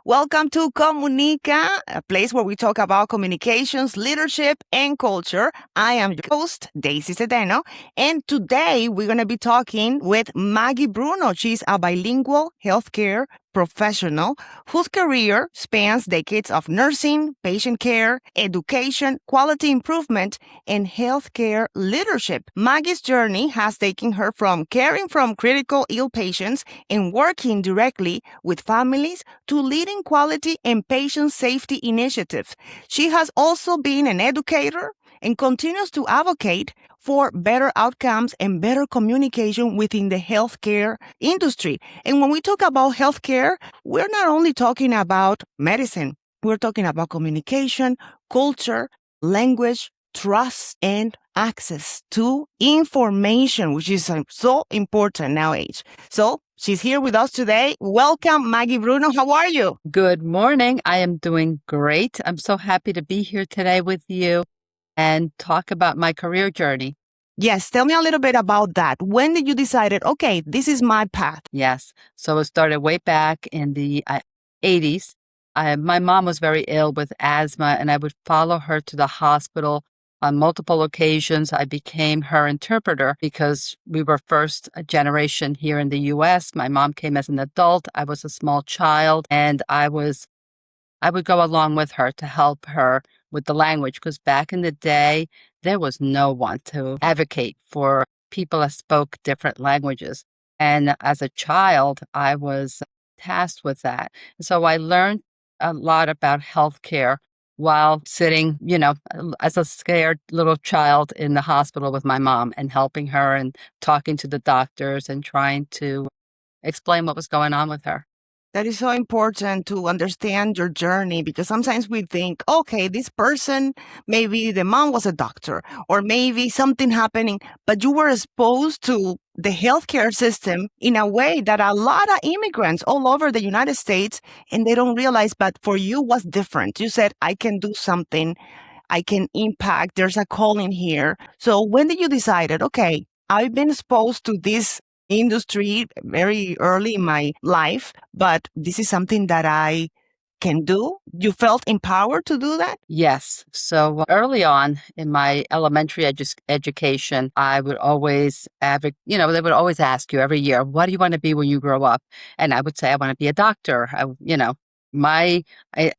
Welcome to Comunica, a place where we talk about communications, leadership, and culture. I am your host, Daisy Sedeno, and today we're going to be talking with Maggie Bruno. She's a bilingual healthcare professional whose career spans decades of nursing, patient care, education, quality improvement, and healthcare leadership. Maggie's journey has taken her from caring from critical ill patients and working directly with families to leading quality and patient safety initiatives. She has also been an educator and continues to advocate for better outcomes and better communication within the healthcare industry. And when we talk about healthcare, we're not only talking about medicine, we're talking about communication, culture, language, trust, and access to information, which is so important nowadays. So she's here with us today. Welcome, Maggie Bruno. How are you? Good morning. I am doing great. I'm so happy to be here today with you and talk about my career journey. Yes, tell me a little bit about that. When did you decide, okay, this is my path? Yes. So it started way back in the 80s. My mom was very ill with asthma, and I would follow her to the hospital on multiple occasions. I became her interpreter because we were first generation here in the U.S. My mom came as an adult. I was a small child, and I would go along with her to help her with the language because back in the day, there was no one to advocate for people that spoke different languages. And as a child, I was tasked with that. So I learned a lot about healthcare while sitting, as a scared little child in the hospital with my mom and helping her and talking to the doctors and trying to explain what was going on with her. That is so important to understand your journey because sometimes we think, okay, this person, maybe the mom was a doctor or maybe something happening, but you were exposed to the healthcare system in a way that a lot of immigrants all over the United States, and they don't realize, but for you was different. You said, I can do something, I can impact, there's a calling here. So when did you decide, okay, I've been exposed to this industry very early in my life, but this is something that I can do? You felt empowered to do that? Yes. So early on in my elementary education, I would always they would always ask you every year, what do you want to be when you grow up? And I would say, I want to be a doctor. My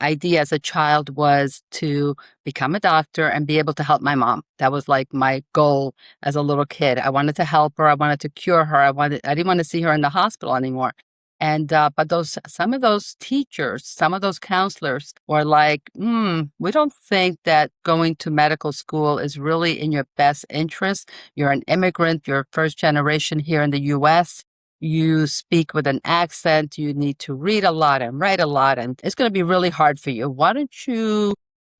idea as a child was to become a doctor and be able to help my mom. That was like my goal as a little kid. I wanted to help her. I wanted to cure her. I didn't want to see her in the hospital anymore. And but some of those teachers, some of those counselors were like, we don't think that going to medical school is really in your best interest. You're an immigrant, you're first generation here in the US. You speak with an accent, you need to read a lot and write a lot, and it's going to be really hard for you. Why don't you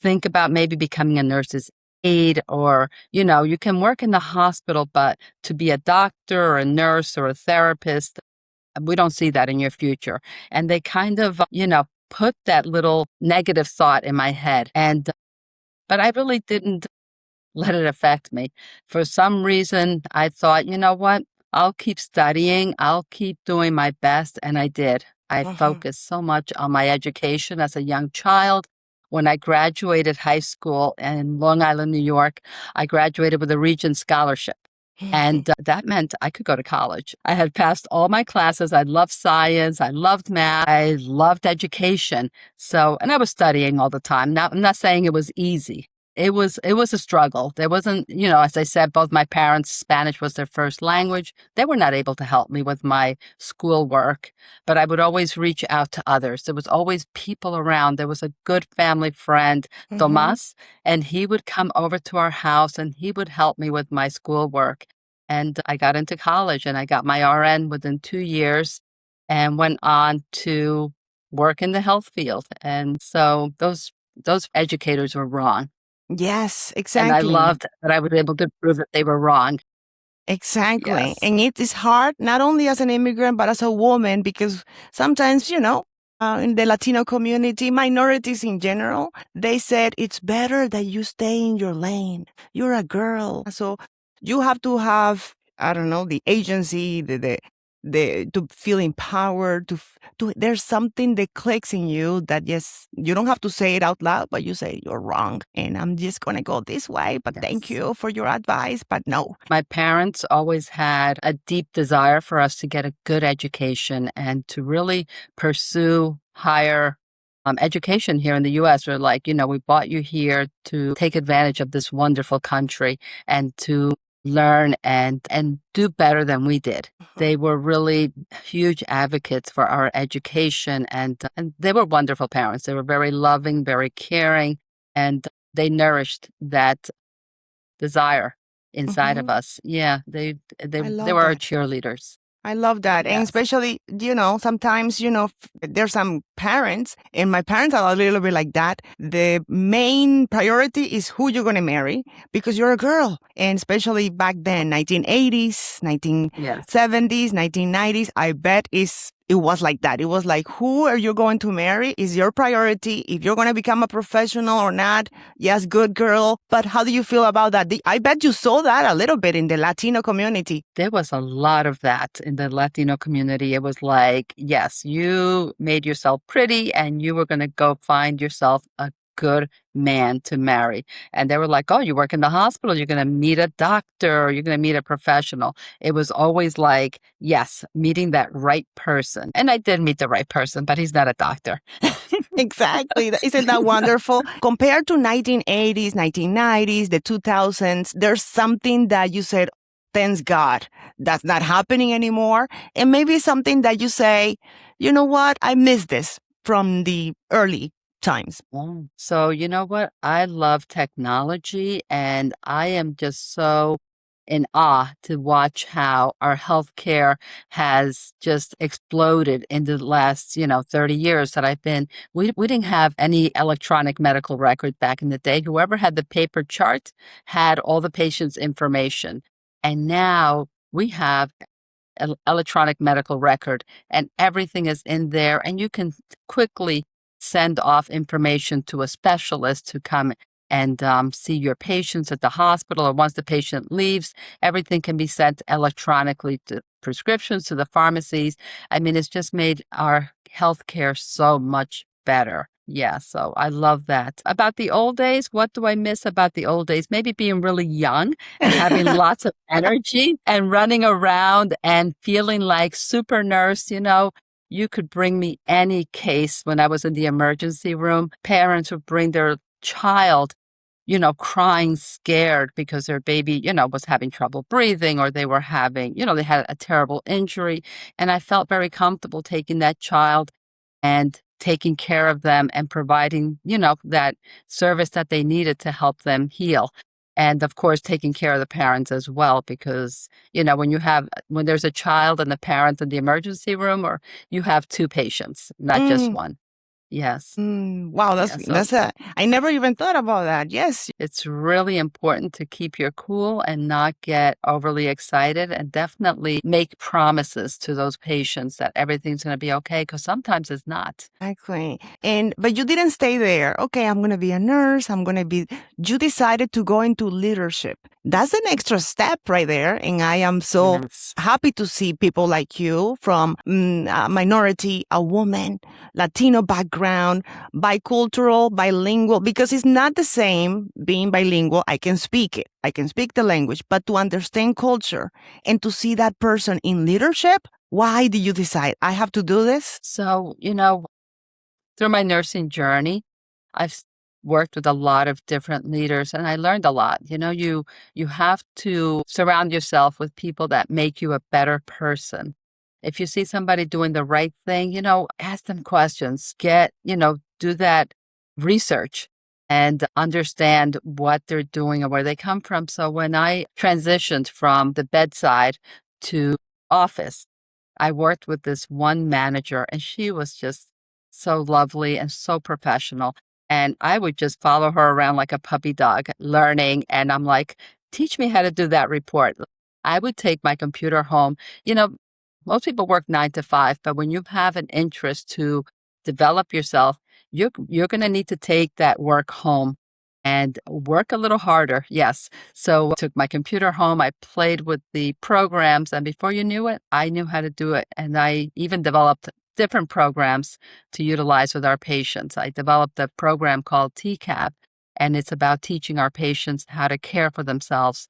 think about maybe becoming a nurse's aide, or, you can work in the hospital, but to be a doctor or a nurse or a therapist, we don't see that in your future. And they kind of, put that little negative thought in my head. But I really didn't let it affect me. For some reason, I thought, you know what? I'll keep studying. I'll keep doing my best. And I did. I focused so much on my education as a young child. When I graduated high school in Long Island, New York, I graduated with a Regents Scholarship. And that meant I could go to college. I had passed all my classes. I loved science. I loved math. I loved education. So, and I was studying all the time. Now, I'm not saying it was easy. It was a struggle. There wasn't, as I said, both my parents, Spanish was their first language. They were not able to help me with my schoolwork, but I would always reach out to others. There was always people around. There was a good family friend, Tomas, and he would come over to our house and he would help me with my schoolwork. And I got into college and I got my RN within 2 years and went on to work in the health field. And so those educators were wrong. Yes, And exactly. I loved that I was able to prove that they were wrong. Exactly. Yes. And it is hard, not only as an immigrant, but as a woman, because sometimes, in the Latino community, minorities in general, they said it's better that you stay in your lane. You're a girl. So you have to have, I don't know, the agency, the to feel empowered, there's something that clicks in you that, yes, you don't have to say it out loud, but you say you're wrong and I'm just going to go this way, but thank Yes. you for your advice, but no. My parents always had a deep desire for us to get a good education and to really pursue higher education here in the US. We're like, we brought you here to take advantage of this wonderful country and to learn and do better than we did. They were really huge advocates for our education, and they were wonderful parents. They were very loving, very caring, and they nourished that desire inside of Mhm. us. Yeah, they I they love were our that. cheerleaders. I love that. And Yes. especially, sometimes, there's some parents, and my parents are a little bit like that. The main priority is who you're going to marry because you're a girl. And especially back then, 1980s, Yes. 1970s, 1990s, I bet it was like that. It was like, who are you going to marry is your priority. If you're going to become a professional or not, yes, good girl. But how do you feel about that? I bet you saw that a little bit in the Latino community. There was a lot of that in the Latino community. It was like, yes, you made yourself pretty and you were going to go find yourself a good man to marry. And they were like, oh, you work in the hospital, you're going to meet a doctor, you're going to meet a professional. It was always like, yes, meeting that right person. And I did meet the right person, but he's not a doctor. Exactly. Isn't that wonderful? Compared to 1980s, 1990s, the 2000s, there's something that you said, thanks God, that's not happening anymore. And maybe something that you say, you know what, I miss this from the early times. Oh. So, you know what? I love technology and I am just so in awe to watch how our healthcare has just exploded in the last, 30 years that I've been. We didn't have any electronic medical record back in the day. Whoever had the paper chart had all the patient's information. And now we have electronic medical record and everything is in there and you can quickly send off information to a specialist to come and see your patients at the hospital, or once the patient leaves, everything can be sent electronically to prescriptions to the pharmacies. I mean, it's just made our healthcare so much better. Yeah, so I love that. About the old days, what do I miss about the old days? Maybe being really young and having lots of energy and running around and feeling like super nurse, you could bring me any case when I was in the emergency room. Parents would bring their child, crying scared because their baby, was having trouble breathing or they were having, they had a terrible injury. And I felt very comfortable taking that child and taking care of them and providing, that service that they needed to help them heal. And of course, taking care of the parents as well, because, when there's a child and the parent in the emergency room, or you have two patients, not just Mm, one. Yes. wow, Yeah. So I never even thought about that. Yes. it's really important to keep your cool and not get overly excited and definitely make promises to those patients that everything's going to be okay, because sometimes it's not. Exactly. But you didn't stay there. Okay, I'm going to be a nurse. You decided to go into leadership. That's an extra step right there. And I am so Yes. happy to see people like you from a minority, a woman, Latino background, bicultural, bilingual, because it's not the same being bilingual. I can speak it. I can speak the language, but to understand culture and to see that person in leadership, why did you decide I have to do this? So, through my nursing journey, I've worked with a lot of different leaders and I learned a lot. You have to surround yourself with people that make you a better person. If you see somebody doing the right thing, ask them questions, do that research and understand what they're doing and where they come from. So when I transitioned from the bedside to office, I worked with this one manager and she was just so lovely and so professional. And I would just follow her around like a puppy dog, learning. And I'm like, teach me how to do that report. I would take my computer home. Most people work 9 to 5, but when you have an interest to develop yourself, you're going to need to take that work home and work a little harder. Yes. So I took my computer home, I played with the programs, and before you knew it, I knew how to do it. And I even developed different programs to utilize with our patients. I developed a program called TCAP, and it's about teaching our patients how to care for themselves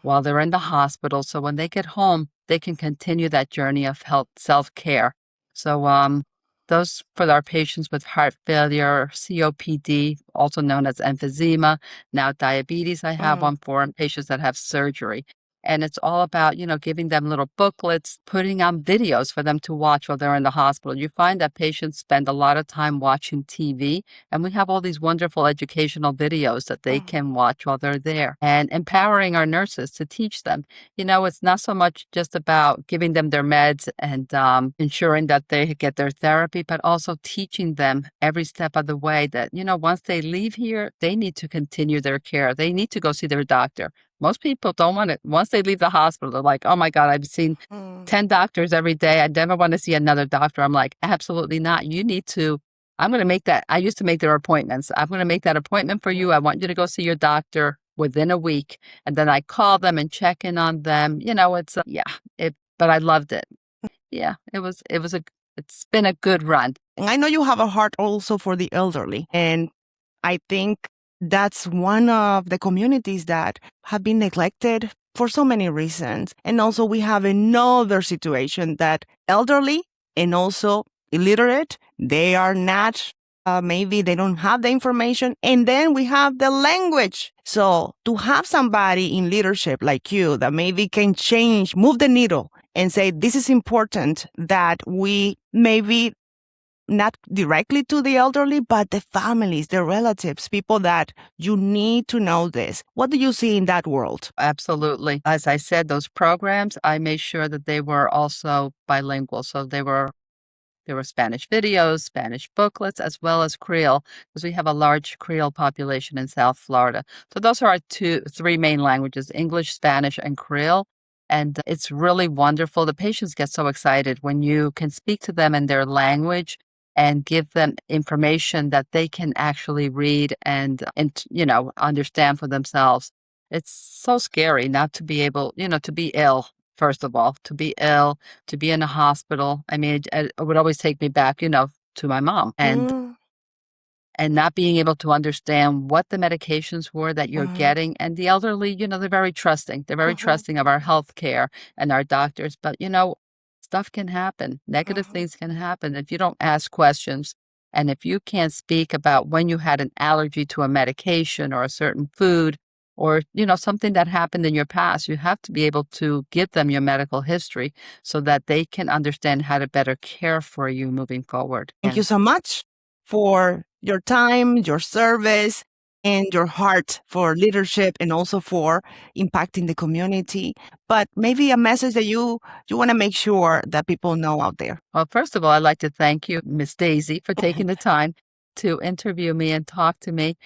while they're in the hospital. So when they get home, they can continue that journey of health, self-care. So those for our patients with heart failure, COPD, also known as emphysema, now diabetes, I have Mm. one for, and patients that have surgery. And it's all about, giving them little booklets, putting on videos for them to watch while they're in the hospital. You find that patients spend a lot of time watching TV, and we have all these wonderful educational videos that they Mm. can watch while they're there, and empowering our nurses to teach them. It's not so much just about giving them their meds and ensuring that they get their therapy, but also teaching them every step of the way that, once they leave here, they need to continue their care. They need to go see their doctor. Most people don't want it. Once they leave the hospital, they're like, oh my God, I've seen Mm. 10 doctors every day. I never want to see another doctor. I'm like, absolutely not. You need to. I'm going to make that. I used to make their appointments. I'm going to make that appointment for you. I want you to go see your doctor within a week. And then I call them and check in on them. But I loved it. Yeah, it's been a good run. And I know you have a heart also for the elderly. And I think that's one of the communities that have been neglected for so many reasons. And also, we have another situation that elderly and also illiterate, they are not, maybe they don't have the information. And then we have the language. So, to have somebody in leadership like you that maybe can change, move the needle and say, this is important that we maybe not directly to the elderly, but the families, the relatives, people that you need to know this. What do you see in that world? Absolutely. As I said, those programs, I made sure that they were also bilingual. So there were Spanish videos, Spanish booklets, as well as Creole, because we have a large Creole population in South Florida. So those are our three main languages, English, Spanish, and Creole. And it's really wonderful. The patients get so excited when you can speak to them in their language and give them information that they can actually read and understand for themselves. It's so scary not to be able, to be ill, first of all, to be ill, to be in a hospital. I mean, it would always take me back, to my mom Mm. and not being able to understand what the medications were that you're Mhm. getting. And the elderly, they're very trusting. They're very Mhm. trusting of our health care and our doctors. But, stuff can happen. Negative Mhm. things can happen if you don't ask questions. And if you can't speak about when you had an allergy to a medication or a certain food or, something that happened in your past, you have to be able to give them your medical history so that they can understand how to better care for you moving forward. Thank you so much for your time, your service, and your heart for leadership and also for impacting the community. But maybe a message that you want to make sure that people know out there. Well, first of all, I'd like to thank you, Miss Daisy, for taking the time to interview me and talk to me.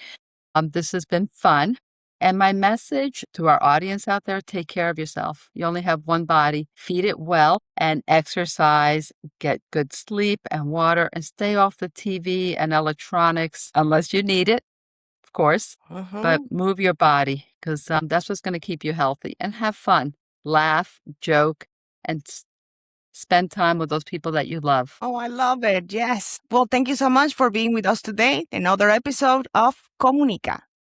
This has been fun. And my message to our audience out there, take care of yourself. You only have one body. Feed it well and exercise, get good sleep and water, and stay off the TV and electronics unless you need it, of course. But Mhm. move your body because that's what's going to keep you healthy and have fun. Laugh, joke, and spend time with those people that you love. Oh, I love it. Yes. Well, thank you so much for being with us today. Another episode of Comunica.